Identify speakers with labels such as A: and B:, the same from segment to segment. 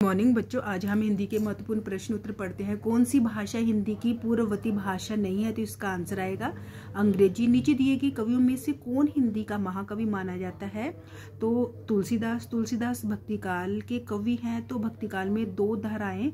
A: Morning बच्चों, आज हम हिंदी के महत्वपूर्ण प्रश्न उत्तर पढ़ते हैं। कौन सी भाषा हिंदी की पूर्ववर्ती भाषा नहीं है? तो इसका आंसर आएगा अंग्रेजी। नीचे दिए गए कवियों में से कौन हिंदी का महाकवि माना जाता है? तो तुलसीदास भक्तिकाल के कवि हैं। तो भक्तिकाल में दो धाराएं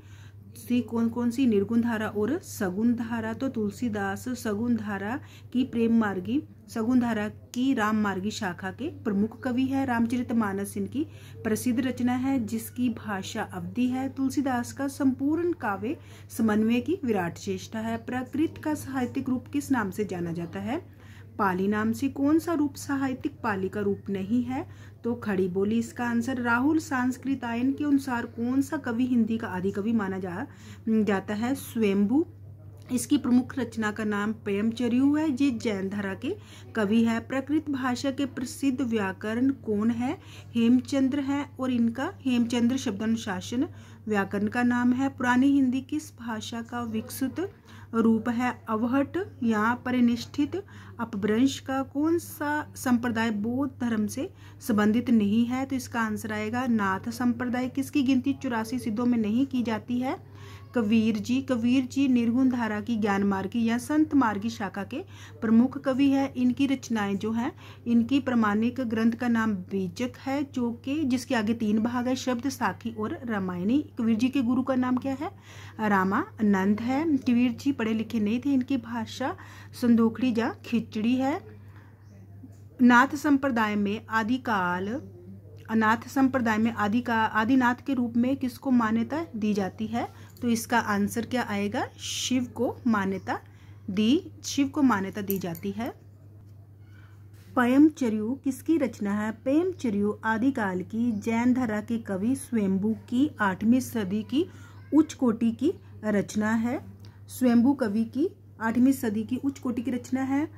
A: सी कौन कौन सी? निर्गुण धारा और सगुण धारा। तो तुलसीदास सगुण धारा की प्रेम मार्गी, सगुण धारा की राम मार्गी शाखा के प्रमुख कवि है। रामचरितमानस इनकी प्रसिद्ध रचना है जिसकी भाषा अवधी है। तुलसीदास का संपूर्ण काव्य समन्वय की विराट चेष्टा है। प्राकृत का साहित्यिक रूप किस नाम से जाना जाता है? पाली नाम से। कौन सा रूप साहित्यिक पाली का रूप नहीं है? तो खड़ी बोली इसका आंसर। राहुल सांस्कृतायन के अनुसार कौन सा कवि हिंदी का आदि कवि माना जाता है? स्वयंभू। इसकी प्रमुख रचना का नाम प्रेमचर्यु है। ये जैन धारा के कवि है। प्राकृत भाषा के प्रसिद्ध व्याकरण कौन है? हेमचंद्र है और इनका हेमचंद्र शब्दानुशासन व्याकरण का नाम है। पुरानी हिंदी किस भाषा का विकसित रूप है? अवहट या परिनिष्ठित अपभ्रंश का। कौन सा संप्रदाय बौद्ध धर्म से संबंधित नहीं है? तो इसका आंसर आएगा नाथ संप्रदाय। किसकी गिनती 84 सिद्धों में नहीं की जाती है? कबीर जी निर्गुण धारा की ज्ञान मार्गी या संत मार्गी शाखा के प्रमुख कवि है। इनकी रचनाएं जो है, इनकी प्रमाणिक ग्रंथ का नाम बीजक है, जो कि जिसके आगे 3 भाग है, शब्द, साखी और रामायणी। कबीर जी के गुरु का नाम क्या है? रामानंद है। कबीर जी पढ़े लिखे नहीं थे। इनकी भाषा संदोखड़ी या खिचड़ी है। नाथ संप्रदाय में आदिनाथ के रूप में किसको मान्यता दी जाती है? तो इसका आंसर क्या आएगा? शिव को मान्यता दी जाती है। प्रेमचर्यु किसकी रचना है? प्रेमचर्यु आदिकाल की जैन धारा के कवि स्वयंभू की 8वीं सदी की उच्च कोटि की रचना है। स्वयंभू कवि की 8वीं सदी की उच्च कोटि की रचना है।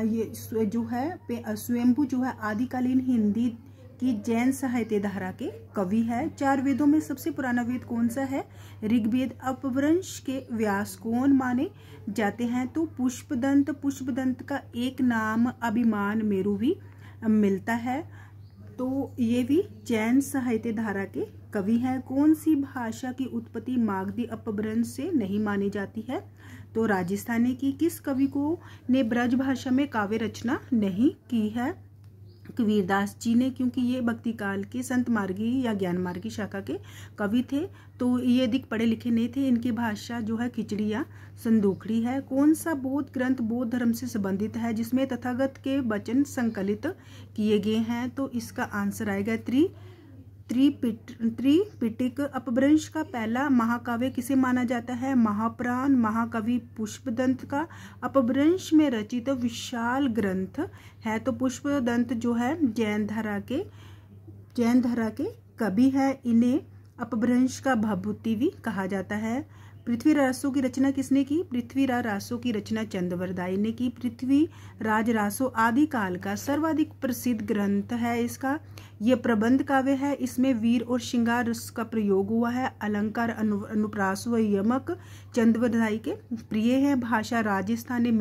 A: ये जो है स्वयंभू जो है आदिकालीन हिंदी की जैन साहित्य धारा के कवि है। 4 वेदों में सबसे पुराना वेद कौन सा है? ऋग्वेद। अपभ्रंश के व्यास कौन माने जाते हैं? तो पुष्पदंत का एक नाम अभिमान मेरु भी मिलता है। तो ये भी जैन साहित्य धारा के कवि हैं। कौन सी भाषा की उत्पत्ति मागधी अपभ्रंश से नहीं मानी जाती है? तो राजस्थानी की। किस कवि को ने ब्रज भाषा में काव्य रचना नहीं की है? कबीरदास जी ने, क्योंकि ये भक्ति काल के संत मार्गी या ज्ञान मार्गी शाखा के कवि थे। तो ये अधिक पढ़े लिखे नहीं थे। इनकी भाषा जो है खिचड़ी या संदोखड़ी है। कौन सा बौद्ध ग्रंथ बौद्ध धर्म से संबंधित है जिसमें तथागत के वचन संकलित किए गए हैं? तो इसका आंसर आएगा त्रिपिटक। अपभ्रंश का पहला महाकाव्य किसे माना जाता है? महापुराण। महाकवि पुष्पदंत का अपभ्रंश में रचित विशाल ग्रंथ है। तो पुष्पदंत जो है जैन धारा के कवि है। इन्हें अपभ्रंश का भभूति भी कहा जाता है। पृथ्वीराज रासो की रचना किसने की? पृथ्वीराज रासो की रचना चंद्रवरदाई ने की। पृथ्वीराज रासो आदिकाल का सर्वाधिक प्रसिद्ध ग्रंथ है। इसका ये प्रबंध काव्य है। इसमें वीर और श्रृंगार रस का प्रयोग हुआ है। अलंकार, अनुप्रास व यमक चंद्रवरदाई के प्रिय है। भाषा राजस्थानी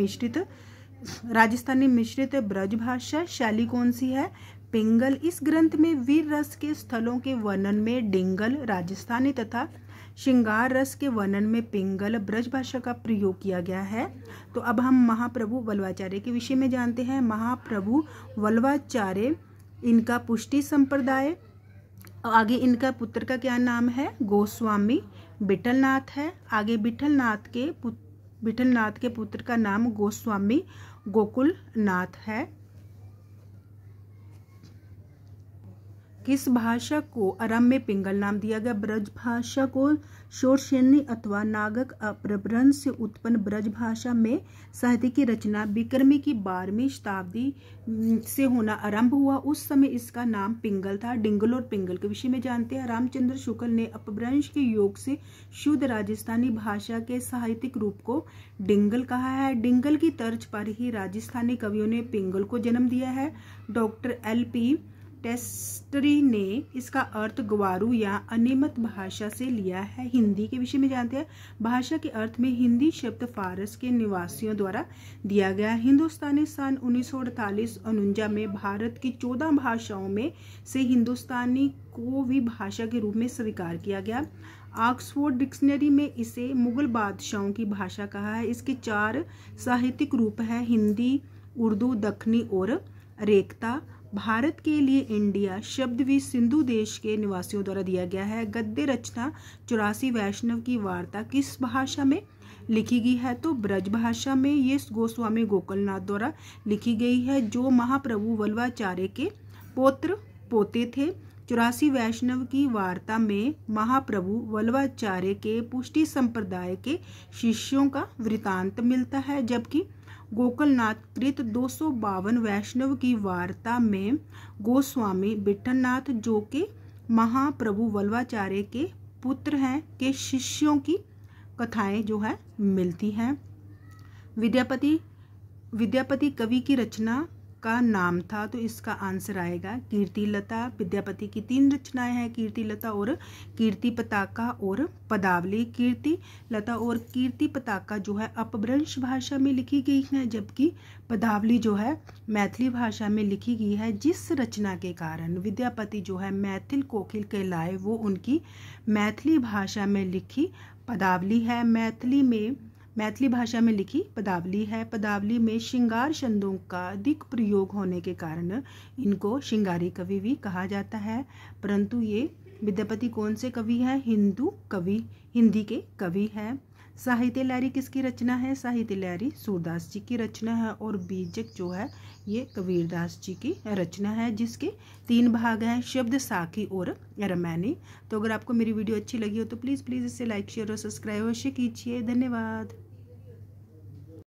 A: मिश्रित ब्रज भाषा। शैली कौन सी है? पिंगल। इस ग्रंथ में वीर रस के स्थलों के वर्णन में डिंगल राजस्थानी तथा श्रृंगार रस के वर्णन में पिंगल ब्रज भाषा का प्रयोग किया गया है। तो अब हम महाप्रभु वल्लभाचार्य के विषय में जानते हैं। महाप्रभु वल्लभाचार्य इनका पुष्टि संप्रदाय। आगे इनका पुत्र का क्या नाम है? गोस्वामी विठलनाथ है। आगे विठलनाथ के पुत्र का नाम गोस्वामी गोकुलनाथ है। किस भाषा को आरंभ में पिंगल नाम दिया गया? ब्रज भाषा को शोरसेनी अथवा नागक अपभ्रंश से उत्पन्न ब्रज भाषा में साहित्य की रचना विक्रमी की 12वीं शताब्दी से होना आरंभ हुआ। उस समय इसका नाम पिंगल था। डिंगल और पिंगल के विषय में जानते हैं। रामचंद्र शुक्ल ने अपभ्रंश के योग से शुद्ध राजस्थानी भाषा के साहित्यिक रूप को डिंगल कहा है। डिंगल की तर्ज पर ही राजस्थानी कवियों ने पिंगल को जन्म दिया है। डॉक्टर LP टेस्टरी ने इसका अर्थ ग्वारू या अनियमित भाषा से लिया है। हिंदी के विषय में जानते हैं। भाषा के अर्थ में हिंदी शब्द फारस के निवासियों द्वारा दिया गया। हिंदुस्तानी सन 1948-49 में भारत की 14 भाषाओं में से हिंदुस्तानी कोवी भाषा के रूप में स्वीकार किया गया। ऑक्सफोर्ड डिक्शनरी में इसे मुगल बादशाहों की भाषा कहा है। इसके 4 साहित्यिक रूप हैं, हिंदी, उर्दू, दक्खनी और रेखता। भारत के लिए इंडिया शब्द भी सिंधु देश के निवासियों द्वारा दिया गया है। गद्य रचना 84 वैष्णव की वार्ता किस भाषा में लिखी गई है? तो ब्रज भाषा में। ये गोस्वामी गोकुलनाथ द्वारा लिखी गई है, जो महाप्रभु वल्लभाचार्य के पोते थे। 84 वैष्णव की वार्ता में महाप्रभु वल्लभाचार्य के पुष्टि संप्रदाय के शिष्यों का वृतांत मिलता है, जबकि गोकुलनाथ कृत 252 वैष्णव की वार्ता में गोस्वामी विठलनाथ, जो के महाप्रभु वल्लभाचार्य के पुत्र हैं, के शिष्यों की कथाएं जो है मिलती हैं। विद्यापति कवि की रचना का नाम था, तो इसका आंसर आएगा कीर्तिलता। विद्यापति की 3 रचनाएं हैं, कीर्तिलता और कीर्ति पताका और पदावली। कीर्तिलता और कीर्ति पताका जो है अपभ्रंश भाषा में लिखी गई है, जबकि पदावली जो है मैथिली भाषा में लिखी गई है। जिस रचना के कारण विद्यापति जो है मैथिल कोकिल कहलाए, वो उनकी मैथिली भाषा में लिखी पदावली है। मैथिली भाषा में लिखी पदावली है। पदावली में श्रृंगार छंदों का अधिक प्रयोग होने के कारण इनको श्रृंगारी कवि भी कहा जाता है। परंतु ये विद्यापति कौन से कवि हैं? हिंदी के कवि हैं। साहित्य लहरी किसकी रचना है? साहित्य लहरी सूरदास जी की रचना है। और बीजक जो है ये कबीरदास जी की रचना है, जिसके 3 भाग हैं, शब्द, साखी और रामायणी। तो अगर आपको मेरी वीडियो अच्छी लगी हो तो प्लीज़ इसे लाइक, शेयर और सब्सक्राइब अवश्य कीजिए। धन्यवाद।